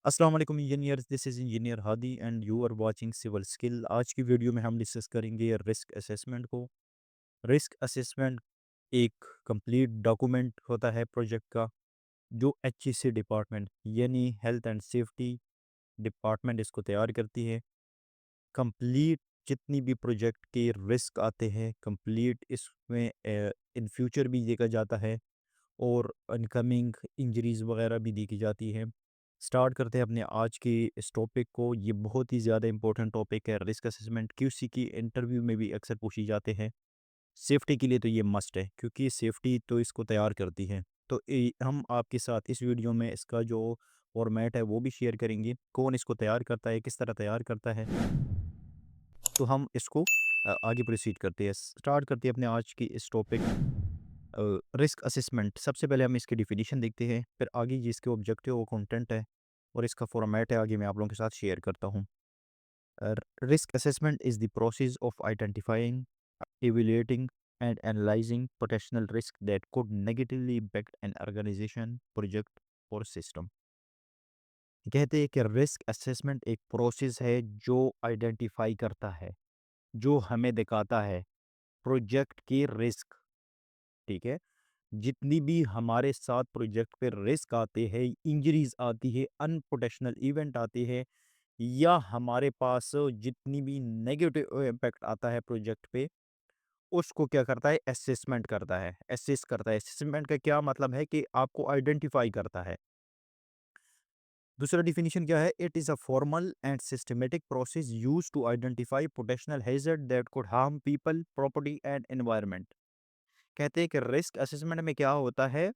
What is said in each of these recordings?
अस्सलाम वालेकुम engineers, this is engineer Hadi and you are watching civil skill. आज की वीडियो में हम डिस्कस करेंगे रिस्क असेसमेंट को। रिस्क असेसमेंट एक कंप्लीट डॉक्यूमेंट होता है प्रोजेक्ट का, जो एचईसी डिपार्टमेंट यानी हेल्थ एंड सेफ्टी डिपार्टमेंट इसको तैयार करती है। कंप्लीट जितनी भी प्रोजेक्ट के रिस्क आते हैं कंप्लीट इसमें इन फ्यूचर भी देखा जाता है और इनकमिंग इंजरीज वगैरह भी देखी जाती है। स्टार्ट करते हैं अपने आज के इस टॉपिक को। ये बहुत ही ज़्यादा इंपॉर्टेंट टॉपिक है। रिस्क असेसमेंट क्यूसी की इंटरव्यू में भी अक्सर पूछी जाते हैं। सेफ्टी के लिए तो ये मस्ट है क्योंकि सेफ्टी तो इसको तैयार करती है। तो हम आपके साथ इस वीडियो में इसका जो फॉर्मेट है वो भी शेयर करेंगे, कौन इसको तैयार करता है, किस तरह तैयार करता है। तो हम इसको आगे प्रोसीड करते हैं। स्टार्ट करते हैं अपने आज की इस टॉपिक रिस्क असेसमेंट। सबसे पहले हम इसकी डिफिनीशन देखते हैं, फिर आगे जिसके ऑब्जेक्टिव और कंटेंट है और इसका फॉर्मेट है आगे मैं आप लोगों के साथ शेयर करता हूँ। Risk assessment is the process of identifying, evaluating and analyzing potential risk that could negatively impact an organization, project or system। कहते हैं कि रिस्क असेसमेंट एक प्रोसेस है जो आइडेंटिफाई करता है, जो हमें दिखाता है प्रोजेक्ट के रिस्क। ठीक है, जितनी भी हमारे साथ प्रोजेक्ट पे रिस्क आते हैं, इंजरीज आती है, अनपोटेंशियल इवेंट आते हैं, या हमारे पास जितनी भी नेगेटिव इम्पैक्ट आता है प्रोजेक्ट पे, उसको क्या करता है, असेसमेंट करता है, असेस करता है। असेसमेंट का क्या मतलब है कि आपको आइडेंटिफाई करता है। दूसरा डिफिनीशन क्या है, it is a formal and systematic process use to identify potential hazard that could harm people, property and environment. कहते हैं कि रिस्क असेसमेंट में क्या होता है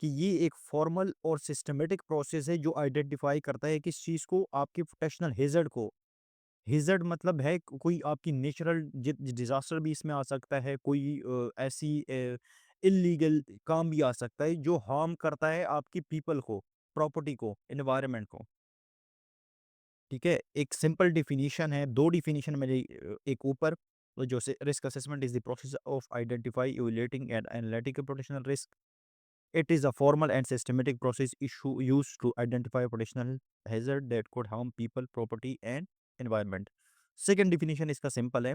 कि ये एक फॉर्मल और सिस्टमेटिक प्रोसेस है जो आइडेंटिफाई करता है किस चीज़ को, आपकी प्रोटेक्शनल हेजर्ड को। हेजर्ड मतलब है कोई आपकी नेचुरल डिजास्टर भी इसमें आ सकता है, कोई ऐसी इलीगल काम भी आ सकता है जो हार्म करता है आपकी पीपल को, प्रॉपर्टी को, एनवायरनमेंट को। ठीक है, एक सिंपल डिफिनीशन है, दो डिफिनीशन मेरे एक ऊपर जो से risk assessment is the process of identify, evaluating and analytical protectional risk. It is a formal and systematic process used to identify potential hazard that could harm people, property and environment। Second definition इसका simple है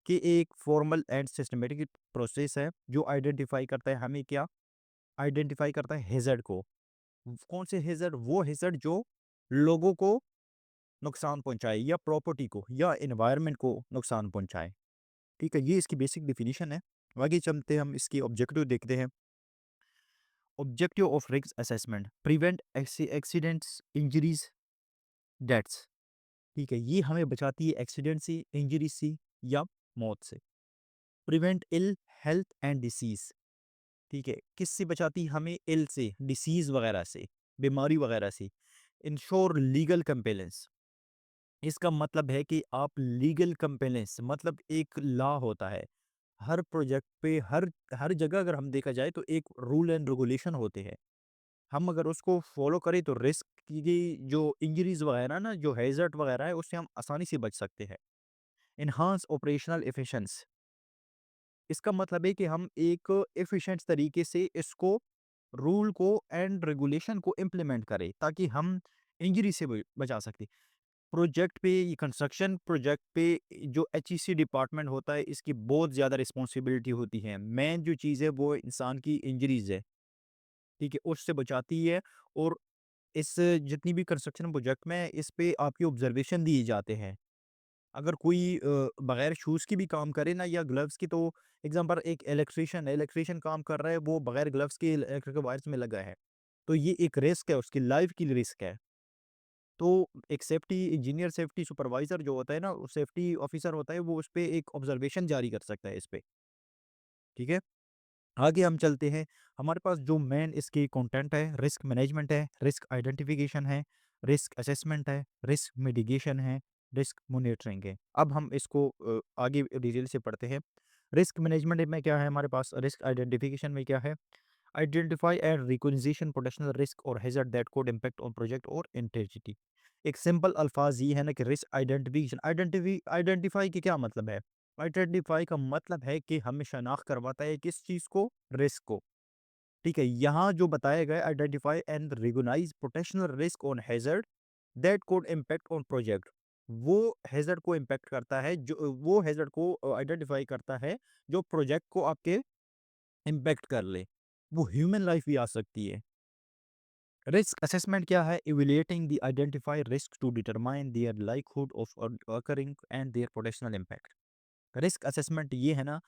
कि एक formal and systematic process है जो identify करता है, हमें क्या आइडेंटिफाई करता है, हेजर्ड को। कौन से हेजर्ड, वो हेजर्ड जो लोगों को नुकसान पहुंचाए या प्रॉपर्टी को या एनवायरनमेंट को नुकसान पहुंचाए। ठीक है, ये इसकी बेसिक डिफिनीशन है। आगे चलते हम इसकी ऑब्जेक्टिव देखते हैं। Objective of risk assessment, prevent accidents, injuries, deaths. ठीक है, ये हमें बचाती है एक्सीडेंट से, इंजरी से या मौत से। Prevent ill health and disease. ठीक है, किससे बचाती है हमें, इल से, डिसीज वगैरह से, बीमारी वगैरह से। इंश्योर लीगल कंपेलेंस, इसका मतलब है कि आप लीगल कंपेलेंस मतलब एक लॉ होता है हर प्रोजेक्ट पे, हर हर जगह अगर हम देखा जाए तो एक रूल एंड रेगुलेशन होते हैं। हम अगर उसको फॉलो करें तो रिस्क की जो इंजरीज वगैरह ना, जो हैजर्ड वगैरह है, उससे हम आसानी से बच सकते हैं। इन्हांस ऑपरेशनल एफिशिएंसी, इसका मतलब है कि हम एक एफिशिएंट तरीके से इसको, रूल को एंड रेगुलेशन को इम्प्लीमेंट करें ताकि हम इंजरी से बचा सकते। प्रोजेक्ट पे, ये कंस्ट्रक्शन प्रोजेक्ट पे जो एचईसी डिपार्टमेंट होता है, इसकी बहुत ज़्यादा रिस्पॉन्सिबिलिटी होती है। मेन जो चीज़ है वो इंसान की इंजरीज है। ठीक है, उससे बचाती है। और इस जितनी भी कंस्ट्रक्शन प्रोजेक्ट में इस पे आपकी ऑब्जर्वेशन दिए जाते हैं। अगर कोई बगैर शूज़ की भी काम करे ना या ग्लव्स की, तो एग्जांपल एक इलेक्ट्रीशियन है, इलेक्ट्रीशियन काम कर रहा है, वो बगैर ग्लव्स के इलेक्ट्रिक वायर्स में लगा है, तो ये एक रिस्क है, उसकी लाइफ की रिस्क है। तो एक सेफ्टी इंजीनियर, सेफ्टी सुपरवाइजर जो होता है ना, सेफ्टी ऑफिसर होता है, वो उस पे एक ऑब्जर्वेशन जारी कर सकता है इस पे। ठीक है, आगे हम चलते हैं। हमारे पास जो मेन इसकी कंटेंट है, रिस्क मैनेजमेंट है, रिस्क आइडेंटिफिकेशन है, रिस्क असेसमेंट है, रिस्क मिटिगेशन है, रिस्क मॉनिटरिंग है। अब हम इसको आगे डिटेल से पढ़ते हैं। रिस्क मैनेजमेंट में क्या है हमारे पास, रिस्क आइडेंटिफिकेशन में क्या है, identify and recognition potential risk or hazard that could impact on project or intensity. एक सिंपल अल्फाज ये है ना कि रिस्क आइडेंटिफिकेशन, आइडेंटिफाई की क्या मतलब है। आइडेंटिफाई का मतलब है कि हमें शनाख्त करवाता है किस चीज़ को, रिस्क को। ठीक है, यहाँ जो बताया गया, identify and recognise potential risk on hazard that could impact on project. वो हैज़र्ड को इम्पैक्ट करता है, जो वो हैज़र्ड को आइडेंटिफ़ाई करता है जो प्रोजेक्ट को आपके इम्पैक्ट कर ले। वो ह्यूमन लाइफ़ भी आ सकती है। रिस्क असेसमेंट क्या है? Evaluating the identify risk to determine their likelihood of occurring and their potential impact. Risk assessment ये है ना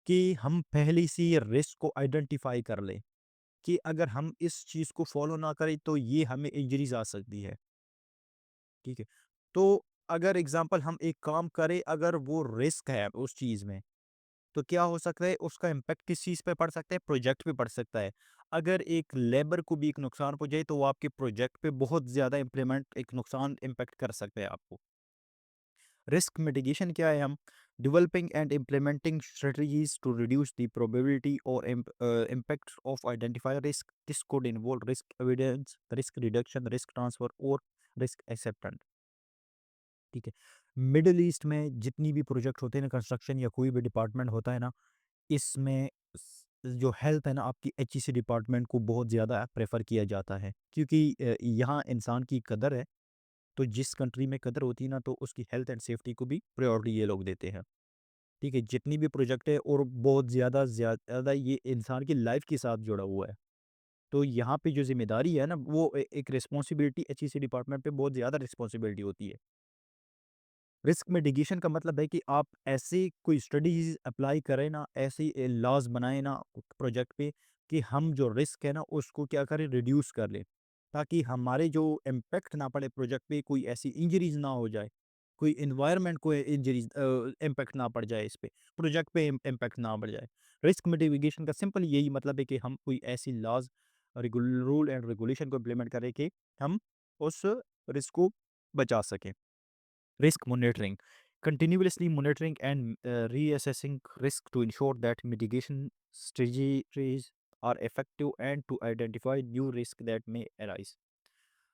कि हम पहले से ही रिस्क को आइडेंटिफाई कर लें कि अगर हम इस चीज़ को फ़ॉलो ना करें तो ये हमें इंजरीज़ आ सकती है, ठीक है? तो अगर एग्ज़ाम्पल हम एक काम करें, अगर वो रिस्क है उस चीज़ में, तो क्या हो सकता है उसका इम्पैक्ट किस चीज़ पे पड़ सकता है? प्रोजेक्ट पे पड़ सकता है। अगर एक लेबर को भी एक नुकसान पहुँचे तो वो आपके प्रोजेक्ट पे बहुत ज़्यादा इम्प्लीमेंट एक नुकसान इम्पैक्ट कर सकता है आपको। रिस्क मिटिगेशन क्या है? हम developing and implementing strategies to reduce the probability or impact of identify risk. This could involve risk evidence, risk reduction, risk transfer or risk acceptance, ठीक है? मिडल ईस्ट में जितनी भी प्रोजेक्ट होते हैं ना, कंस्ट्रक्शन या कोई भी डिपार्टमेंट होता है ना, इसमें जो हेल्थ है ना आपकी एचईसी डिपार्टमेंट को बहुत ज़्यादा प्रेफर किया जाता है, क्योंकि यहाँ इंसान की कदर है। तो जिस कंट्री में कदर होती है ना, तो उसकी हेल्थ एंड सेफ्टी को भी प्रायोरिटी ये लोग देते हैं, ठीक है? जितनी भी प्रोजेक्ट है और बहुत ज़्यादा ज़्यादा ये इंसान की लाइफ के साथ जुड़ा हुआ है। तो यहाँ पे जो जिम्मेदारी है ना, वो एक रिस्पॉन्सिबिलिटी एचईसी डिपार्टमेंट पे बहुत ज़्यादा रिस्पॉन्सिबिलिटी होती है। रिस्क मिटिगेशन का मतलब है कि आप ऐसी कोई स्ट्रेटजीज अप्लाई करें ना, ऐसी लॉज बनाएं ना प्रोजेक्ट पे कि हम जो रिस्क है ना उसको क्या करें, रिड्यूस कर लें, ताकि हमारे जो इम्पेक्ट ना पड़े प्रोजेक्ट पे, कोई ऐसी इंजरीज ना हो जाए, कोई इन्वायरमेंट को इंजरीज इम्पेक्ट ना पड़ जाए, इस पे प्रोजेक्ट पे इम्पेक्ट ना पड़ जाए। रिस्क मिटिगेशन का सिंपल यही मतलब है कि हम कोई ऐसी लॉज, रूल एंड रेगुलेशन को इम्प्लीमेंट करें कि हम उस रिस्क को बचा सकें। Risk monitoring. Continuously monitoring and reassessing risk to ensure that mitigation strategies are effective and to identify new risk that may arise.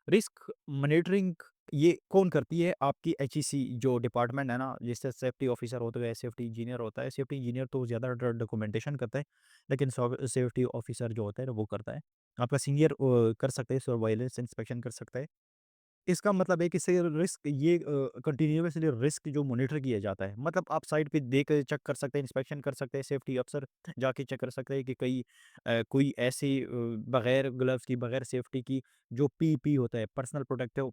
Risk monitoring ये कौन करती है? आपकी एचईसी जो डिपार्टमेंट है ना, जैसे सेफ्टी ऑफिसर होता है, सेफ्टी इंजीनियर होता है। सेफ्टी इंजीनियर तो ज़्यादा डॉक्यूमेंटेशन करता है, लेकिन सेफ्टी ऑफिसर जो होता है ना वो करता है। आपका सीनियर कर सकते हैं, सर्वाइलेंस इंस्पेक्शन कर सकता है। इसका मतलब है कि से रिस्क ये कंटिन्यूअसली रिस्क जो मॉनिटर किया जाता है, मतलब आप साइट पे देख चेक कर सकते हैं, इंस्पेक्शन कर सकते हैं, सेफ्टी अफसर जाके चेक कर सकते हैं कि कहीं कोई ऐसी बगैर ग्लव्स की, बगैर सेफ्टी की जो पीपी होता है, पर्सनल प्रोटेक्टिव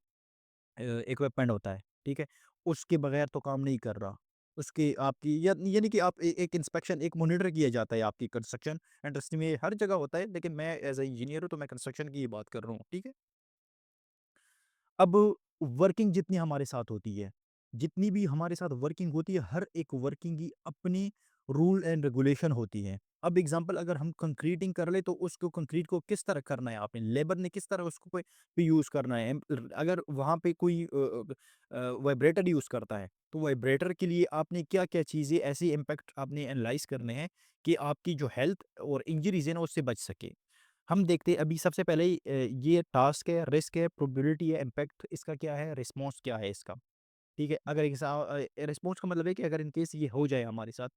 इक्विपमेंट होता है, ठीक है? उसके बगैर तो काम नहीं कर रहा। उसकी आपकी यानी कि आप एक इंस्पेक्शन, एक मॉनिटर किया जाता है आपकी कंस्ट्रक्शन इंडस्ट्री में, हर जगह होता है, लेकिन मैं एज ए इंजीनियर हूँ तो मैं कंस्ट्रक्शन की ही बात कर रहा हूँ, ठीक है? अब वर्किंग जितनी हमारे साथ होती है, जितनी भी हमारे साथ वर्किंग होती है, हर एक वर्किंग की अपनी रूल एंड रेगुलेशन होती है। अब एग्ज़ाम्पल अगर हम कंक्रीटिंग कर लें तो उसको कंक्रीट को किस तरह करना है आपने, लेबर ने किस तरह उसको पे यूज़ करना है। अगर वहाँ पे कोई वाइब्रेटर यूज़ करता है, तो वाइब्रेटर के लिए आपने क्या-क्या चीज़ें ऐसी इम्पैक्ट आपने एनालाइज़ करने हैं कि आपकी जो हेल्थ और इंजरीज़ है ना उससे बच सके। हम देखते हैं अभी सबसे पहले ही ये टास्क है, रिस्क है, प्रोबेबिलिटी है, इम्पैक्ट इसका क्या है, रिस्पॉन्स क्या है इसका, ठीक है? अगर रिस्पॉन्स का मतलब है कि अगर इन केस ये हो जाए हमारे साथ,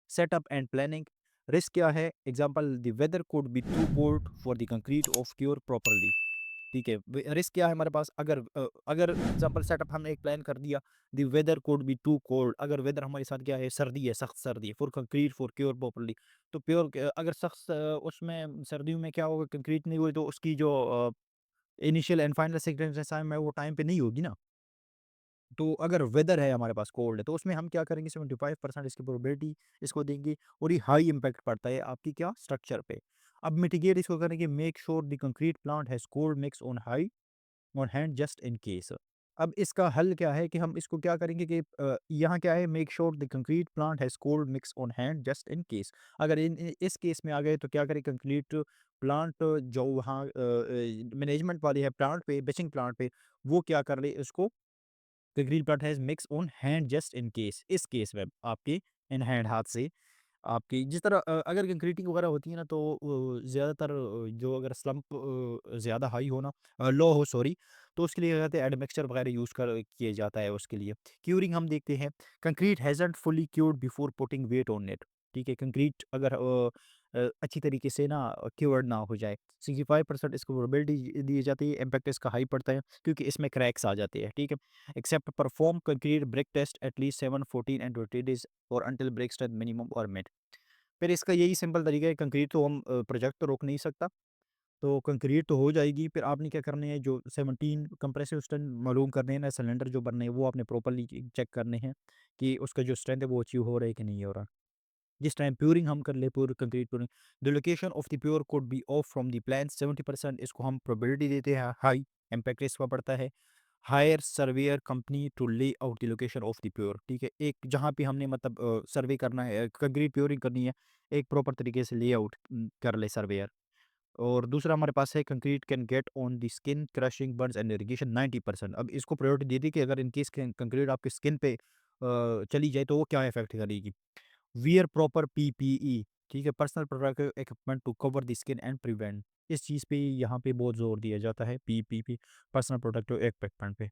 सेटअप एंड प्लानिंग। रिस्क क्या है? Example the weather could be too cold for the concrete of cure properly, ठीक है? रिस्क क्या है हमारे पास? अगर एग्ज़ाम्पल सेटअप हमने एक प्लान कर दिया, the weather could be too cold, अगर वेदर हमारे साथ क्या है, सर्दी है, सख्त सर्दी है, for concrete for cure properly. तो अगर सख्त उसमें सर्दियों में क्या होगा, कंक्रीट नहीं हुई तो उसकी जो इनिशियल एंड फाइनल सिक्वेंस है वो टाइम पे नहीं होगी ना। तो अगर वेदर है हमारे पास कोल्ड है, तो उसमें हम क्या करेंगे, 75% इसकी प्रोबेबिलिटी इसको देंगे, और ये हाई इम्पैक्ट पड़ता है आपकी क्या, स्ट्रक्चर पे। अब मिटिगेट इसको करेंगे, make sure the concrete plant has cold mix on high on hand just in case. अब इसका हल क्या है कि हम इसको क्या करेंगे कि यहाँ क्या है, make sure the concrete plant has cold mix on hand just in case. अगर इस केस में आ गए तो क्या करें, कंक्रीट प्लांट जो वहाँ मैनेजमेंट वाली है प्लांट पे, बेचिंग प्लांट पे, वो क्या कर ले इसको, the green plant has mix on hand just in case. इस केस में आपके इन हैंड, हाथ से आपकी जिस तरह अगर कंक्रीटिंग वगैरह होती है ना, तो ज़्यादातर जो अगर स्लंप ज़्यादा हाई हो ना, लो हो सॉरी, तो उसके लिए क्या कहते हैं, एडमिक्सचर वगैरह यूज़ कर किया जाता है उसके लिए। क्यूरिंग हम देखते हैं, concrete hasn't fully cured before putting weight on it, ठीक है? कंक्रीट अगर अच्छी तरीके से ना क्योर्ड ना हो जाए। 65% इसको प्रोबेबिलिटी दी जाती है, इम्पैक्ट इसका हाई पड़ता है क्योंकि इसमें क्रैक्स आ जाते हैं, ठीक है। Accept perform concrete break test at least 7, 14 and 20 days और अंटिल ब्रेक स्ट्रेंथ मिनिमम और मिड। फिर इसका यही सिंपल तरीका है, कंक्रीट तो हम प्रोजेक्ट तो रोक नहीं सकता, तो कंक्रीट तो हो जाएगी, फिर आपने क्या करने हैं, जो 17 कंप्रेसिव स्ट्रेंथ मालूम करने हैं ना, सिलेंडर जो बनने हैं वो आपने प्रॉपर्ली चेक करने हैं कि उसका जो स्ट्रेंथ है वो अचीव हो रहा है कि नहीं हो रहा। जिस टाइम प्यूरिंग हम कर ले, pour concrete pouring, the location of the pour could be off from the plan 70%, इसको हम प्रोबेबिलिटी देते हैं हाई, इम्पैक्ट इसका पड़ता है। हायर सर्वेयर कंपनी टू ले out the location of the pure, ठीक है, एक जहाँ पे हमने मतलब सर्वे करना है, कंक्रीट प्योरिंग करनी है, एक प्रॉपर तरीके से लेआउट कर ले सर्वेयर। और दूसरा हमारे पास है concrete can get on the skin crushing Burns and irrigation 90%। अब इसको प्रायोरिटी दे दी कि अगर इन केस कंक्रीट आपके स्किन पे चली जाए तो वो क्या इफेक्ट करेगी। वियर प्रॉपर पीपीई, ठीक है, personal protective equipment to cover the skin and prevent. इस चीज़ पे यहाँ पे बहुत जोर दिया जाता है, पीपीपी, पर्सनल प्रोटेक्टिव इक्विपमेंट पे।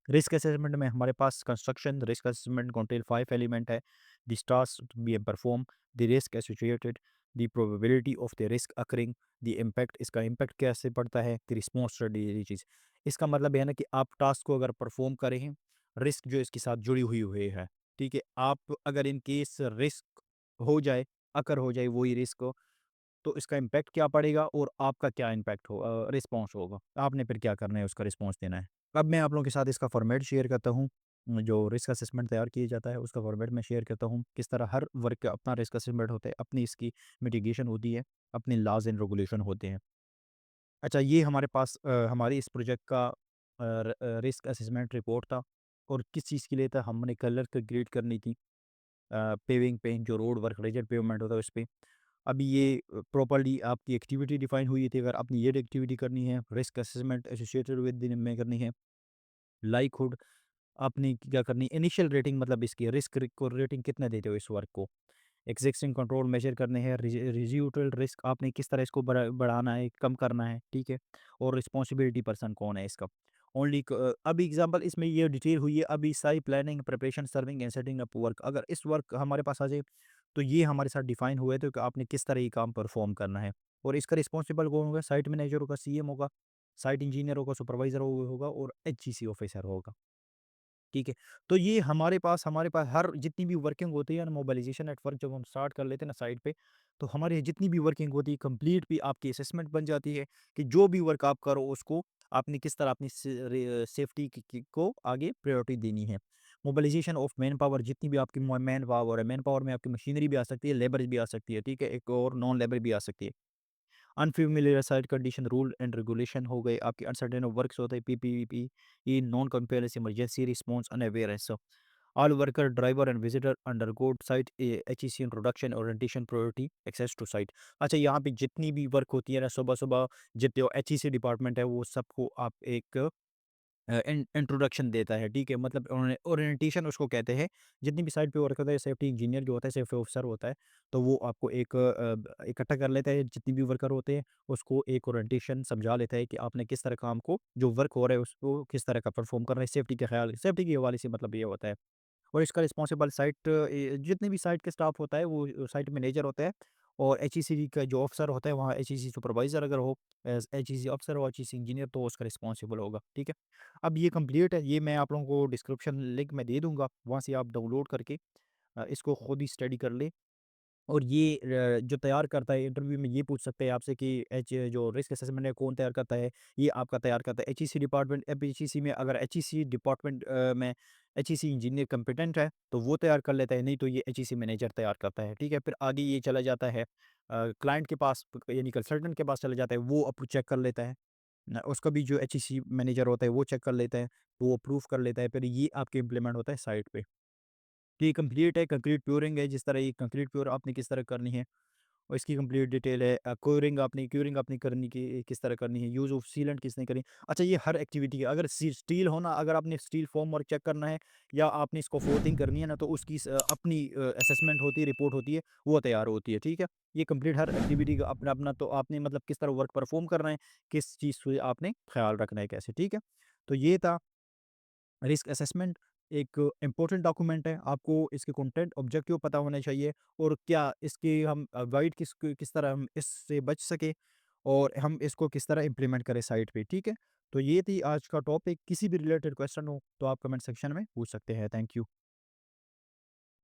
रिस्क असेसमेंट में हमारे पास construction risk assessment contain 5 element है। The task to be perform, the risk associated, the probability of the risk occurring, the impact, इसका इम्पैक्ट कैसे पड़ता है, द रिस्पॉन्स स्ट्रेटजी चीज़। इसका मतलब है ना कि आप टास्क को अगर परफॉर्म करें हैं, रिस्क जो इसके साथ जुड़ी हुई हुई है, ठीक है। आप अगर इन केस रिस्क हो जाए, अकर हो जाए वही रिस्क हो, तो इसका इम्पैक्ट क्या पड़ेगा और आपका क्या इम्पैक्ट हो रिस्पॉन्स होगा। आपने फिर क्या करना है, उसका रिस्पॉन्स देना है। अब मैं आप लोगों के साथ इसका फॉर्मेट शेयर करता हूँ, जो रिस्क असेसमेंट तैयार किया जाता है उसका फॉर्मेट मैं शेयर करता हूँ, किस तरह हर वर्क का अपना रिस्क असेसमेंट होता है, अपनी इसकी मिटिगेशन होती है, अपने लॉज एंड रेगुलेशन होते हैं। अच्छा, ये हमारे पास हमारी इस प्रोजेक्ट का रिस्क असेसमेंट रिपोर्ट था, और किस चीज़ के लिए था, हमने कलर का ग्रेड करनी थी पेविंग पे, जो रोड वर्क रिलेटेड पेवमेंट होता है उस पे। अभी ये प्रॉपर्ली आपकी एक्टिविटी डिफाइन हुई थी, अगर आपने ये एक्टिविटी करनी है, रिस्क असेसमेंट एसोसिएटेड विद दिन में करनी है, लाइकहुड आपने क्या करनी है, इनिशियल रेटिंग मतलब इसकी रिस्क को रेटिंग कितना देते हो इस वर्क को, एग्जिस्टिंग कंट्रोल मेजर करने हैं, रिज्यूटल रिस्क आपने किस तरह इसको बढ़ाना है, कम करना है, ठीक है, और रिस्पॉन्सिबिलिटी पर्सन कौन है इसका। ओनली अभी एग्जांपल इसमें ये डिटेल हुई है, अभी सारी planning preparation serving and setting up work, अगर इस वर्क हमारे पास आ जाए तो ये हमारे साथ डिफाइन हुआ है, तो कि आपने किस तरह ये काम परफॉर्म करना है, और इसका रिस्पॉन्सिबल कौन होगा, साइट मैनेजर होगा, सीएम होगा, साइट इंजीनियर होगा, सुपरवाइजर होगा, और एचजीसी ऑफिसर होगा, ठीक है। तो ये हमारे पास हर जितनी भी वर्किंग होती है ना, मोबाइलाइजेशन नेटवर्क जब हम स्टार्ट कर लेते हैं ना साइट पे, तो हमारी जितनी भी वर्किंग होती है कंप्लीट भी आपकी असेसमेंट बन जाती है कि जो भी वर्क आप करो उसको आपने किस तरह अपनी सेफ्टी को आगे प्रायोरिटी देनी है। मोबाइलाइजेशन ऑफ मैन पावर, जितनी भी आपकी मैन पावर है, मैन पावर में आपकी मशीनरी भी आ सकती है, लेबर भी आ सकती है, ठीक है, एक और नॉन लेबर भी आ सकती है। Unfamiliar site condition rule and regulation हो गए, आपके अनसर्टेन वर्क्स होते हैं, पीपीपी, ये non compares emergency response unawareness. All worker driver and visitor undergo site HEC introduction orientation priority access to site. अच्छा, यहाँ पे जितनी भी वर्क होती है ना, सुबह सुबह जितने एचईसी डिपार्टमेंट है वो सबको आप एक इंट्रोडक्शन देता है, ठीक है, मतलब ओरिएंटेशन उसको कहते हैं। जितनी भी साइट पे वर्क करता है, सेफ्टी इंजीनियर जो होता है, सेफ्टी ऑफिसर होता है, तो वो आपको एक इकट्ठा कर लेता है, जितनी भी वर्कर होते हैं उसको एक ओरिएंटेशन समझा लेता है कि आपने किस तरह काम को, जो वर्क हो रहा है उसको किस तरह का परफॉर्म करना है, सेफ्टी के ख्याल, सेफ्टी के हवाले से मतलब ये होता है। और इसका रिस्पॉन्सिबल साइट जितने भी साइट के स्टाफ होता है वो साइट मैनेजर होता है, और एचईसी का जो ऑफिसर होता है वहाँ एचईसी सुपरवाइजर अगर हो, एचईसी ऑफिसर और एचईसी इंजीनियर, तो उसका रिस्पॉन्सिबल होगा, ठीक है। अब ये कंप्लीट है, ये मैं आप लोगों को डिस्क्रिप्शन लिंक में दे दूंगा, वहाँ से आप डाउनलोड करके इसको खुद ही स्टडी कर ले। और ये जो तैयार करता है, इंटरव्यू में ये पूछ सकते हैं आपसे कि जो रिस्क असेसमेंट है कौन तैयार करता है, ये आपका तैयार करता है एचईसी डिपार्टमेंट। अब एचईसी में अगर एचईसी डिपार्टमेंट में एचईसी इंजीनियर कंपिटेंट है तो वो तैयार कर लेता है, नहीं तो ये एचईसी मैनेजर तैयार करता है, ठीक है। फिर आगे ये चला जाता है क्लाइंट के पास, यानी कंसल्टेंट के पास चला जाता है, वो अप्रूव चेक कर लेता है उसका भी, जो एचईसी मैनेजर होता है वो चेक कर लेता है, तो वो अप्रूव कर लेता है, फिर ये आपके इम्प्लीमेंट होता है साइट पे। तो ये कंप्लीट है, कंक्रीट प्योरिंग है, जिस तरह ये कंक्रीट प्योर आपने किस तरह करनी है और इसकी कंप्लीट डिटेल है। क्यूरिंग आपने करनी की किस तरह करनी है, यूज़ ऑफ सीलेंट किसने करनी। अच्छा, ये हर एक्टिविटी है, अगर स्टील हो ना, अगर आपने स्टील फॉर्म वर्क चेक करना है या आपने इसको फोर्थिंग करनी है ना, तो उसकी अपनी असेसमेंट होती है, रिपोर्ट होती है, वो तैयार होती है, ठीक है। ये कंप्लीट हर एक्टिविटी का अपना अपना, तो आपने मतलब किस तरह वर्क परफॉर्म करना है, किस चीज़ से आपने ख्याल रखना है कैसे, ठीक है। तो ये था रिस्क असेसमेंट। एक इम्पोर्टेंट डॉक्यूमेंट है, आपको इसके कंटेंट, ऑब्जेक्टिव पता होने चाहिए और क्या इसकी हम गाइड किस तरह हम इससे बच सकें और हम इसको किस तरह इम्प्लीमेंट करें साइट पे, ठीक है? तो ये थी आज का टॉपिक, किसी भी रिलेटेड क्वेश्चन हो तो आप कमेंट सेक्शन में पूछ सकते हैं। Thank you.